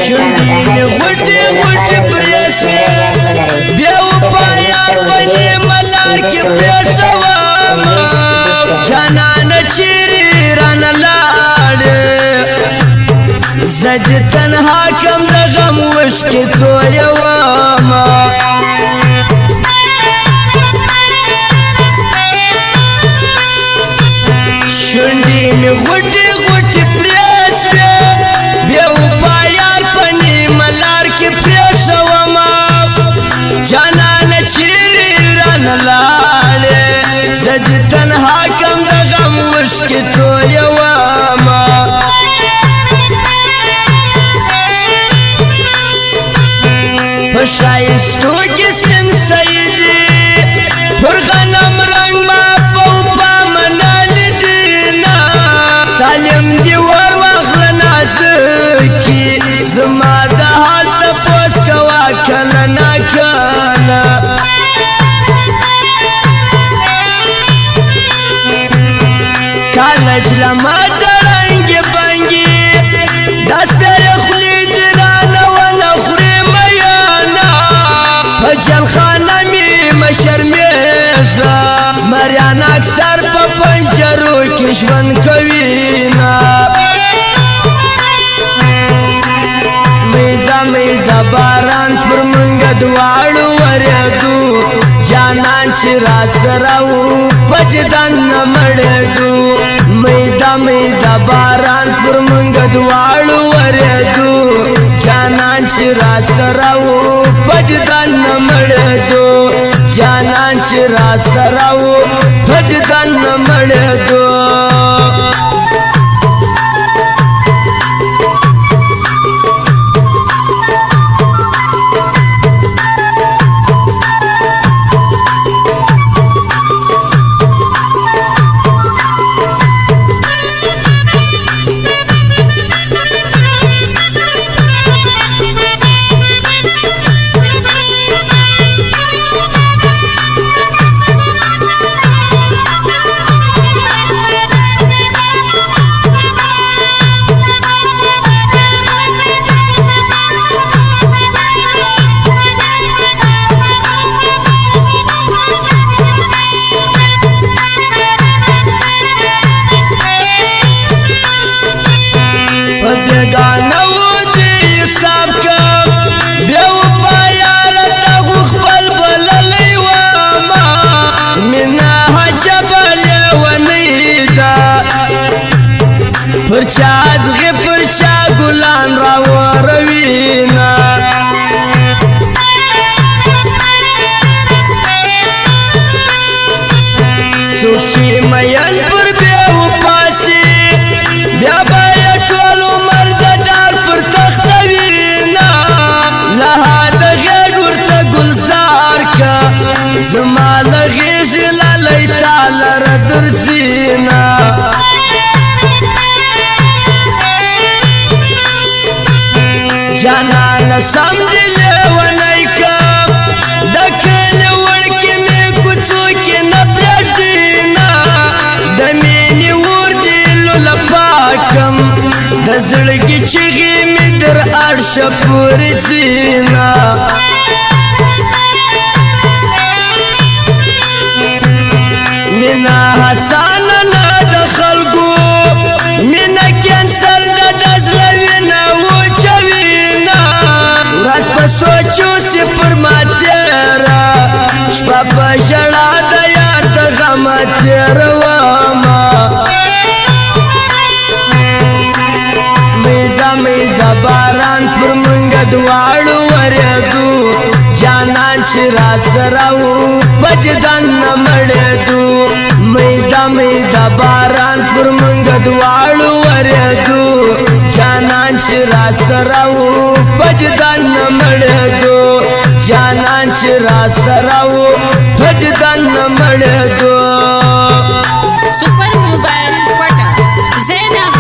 شنډې غوټې غوټې پرېسوې بیا وپایا پنې ملار کې پرېښومه جانانه چیرې رانه لاړې زه دې تنها کم د غم وشکې تویومه شنډې مې غوټې غوټې پرېسوې بیا وپایا پنې ملار کې پرېښومه جانانه چیرې رانه لاړې زه دې تنها کم د غم وشکې تویومه په ښایستو کې سپین سیدي پر غنم رنګ ما په وپا منلي دینه تعلیم دې ور واخله نازکي زما د حال تپوس کوه کله ناکله کله چې له ما څرنګې بنګي دا سپېرې خولې دې رانه ونه خورې میانه په جلخانه مې مه شرمېږه زمریان اکثر په پنجرو کې ژوند کوینه میده میده باران پر منګه دواړو ورېدو جانان چې راسره و په دیدن نه مړېدو میده میده باران پر منګه دواړو ورېدو جانان چې راسره و په دیدن نه مړېدو جانان چې راسره و په دیدن نه مړېدو پر چا ازغی پر چا گلان را وروینا څوک چې مین پر بیو پاسی بیا به یې ټول عمر د ډار پر تخته وینا لها د غېږ ورته ګلزار که زما له غېږې لالی تا لره درځینا جانانه سم دې لیونی کم د کلي وړکې مې کوڅو کې نه پرېږدینه د مینې اور دې لوله پاکم د زړګي چغې مې در عرشه پورې ځینه مینه حسانه نه د خلکو مینه کینسر ده د زړه وینه ورځ په سوچو صفر ما تېره شپه په ژړا د یار د غمه تېرومه میده میده باران پر منګه دواړو ورېدو جانان چې راسره و په دیدن نه مړېدو میده میده باران پر منګه دواړو ورېدو جانان چې راسره و په دیدن نه مړېدو جانان چې راسره و په دیدن نه مړېدو سپر موبایل کوټه زینب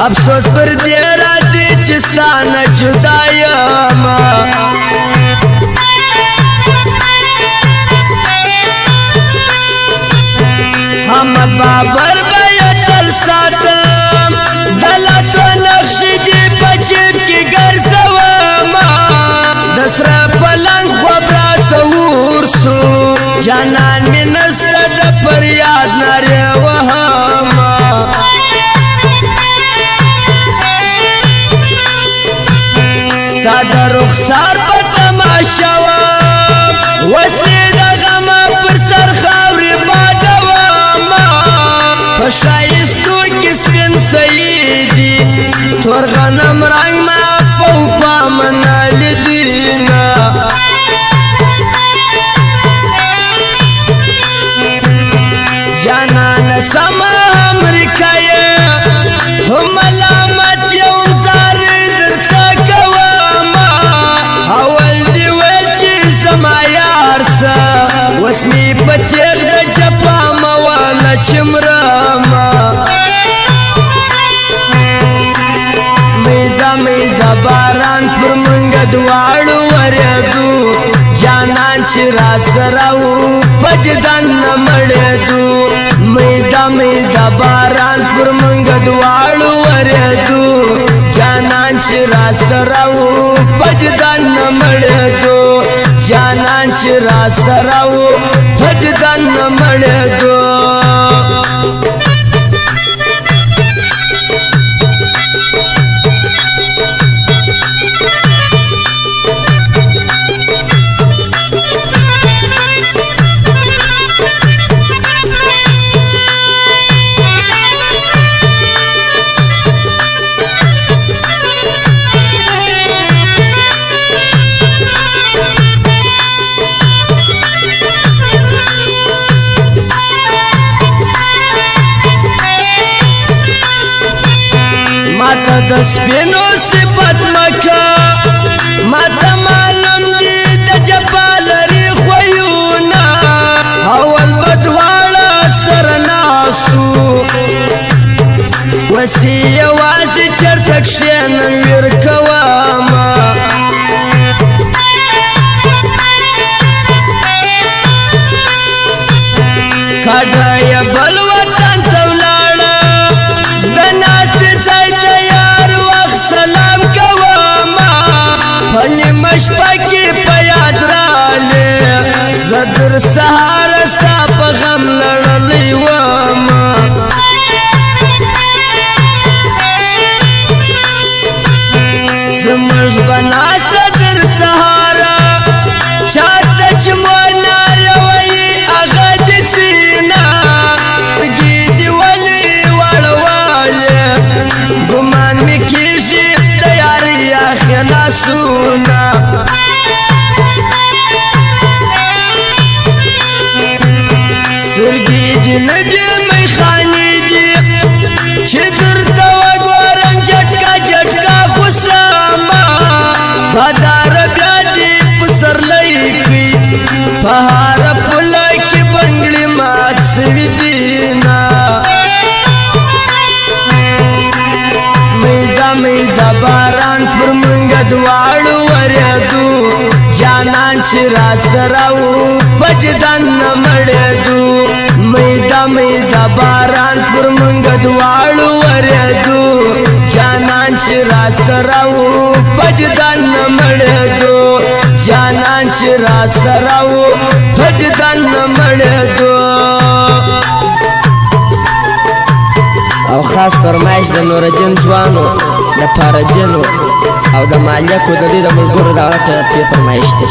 افسوس پر دې راځي چې ستانه جدا یم محمد بابر بیا تل ساتم د لاسو نقشې دې په جیب کې ګرځوم د سره پلنګ خوب راته ورسو جانان مې نسته د فریاد نارې وهم ستا د رخسار په تماشا وم وسلې د غمه پر سر خاورې بادوم په ښایستو کې سپین سهي دي تور غنم رنګ ما په وفا منالې دینه جانان سما امریکا یې هم ملامت یو زار درته کوم اول دې ویل چې زما یار څه اوس مې په تېغ د جفا موله چې مرم میده باران پر منګه دواړو ورېدو جانان چې را سره و په دیدن نه مړېدو میده باران پر منګه دواړو ورېدو جانان چې را سره و په دیدن نه مړېدو جانان چې را سره و په دیدن نه مړېدو د سپینو صفت مکه ماته معلوم دي د جفا لري خویونه اول به دواړه سره ناستو وسې یوازې چرته کښېنم ویر کوم کډه یې بل وطن ته ولاړه د ناستې ځای ته سلام کوم په نیمه شپه کې په یاد رالې زه در سهاره ستا په غم لړلی وم زموږ به ناسته در سهاره چاته چې مو ناره وایي هغه دې څینه سترګې دې ولې واړولې ګمان مې کېږي خلاصونا سترګې دې نه دي میخانې دي چې درته وګورم جټکا جټکا خوسما بادار بیا دې پسرلی کړي په هاره پوله کې بنګړې مات سوي دینه میده باران پر منګه دواړو ورېدو جانان چې را سره و په دیدن نه مړېدو میده باران پر منګه دواړو ورېدو جانان چې را سره و په دیدن نه مړېدو جانان چې را سره و په دیدن نه مړېدو او خاص فرمایش د نورالدین ځوانو د پاردینو او د مالیکو د دې د ملګرو د هغه طرفي فرمایش دی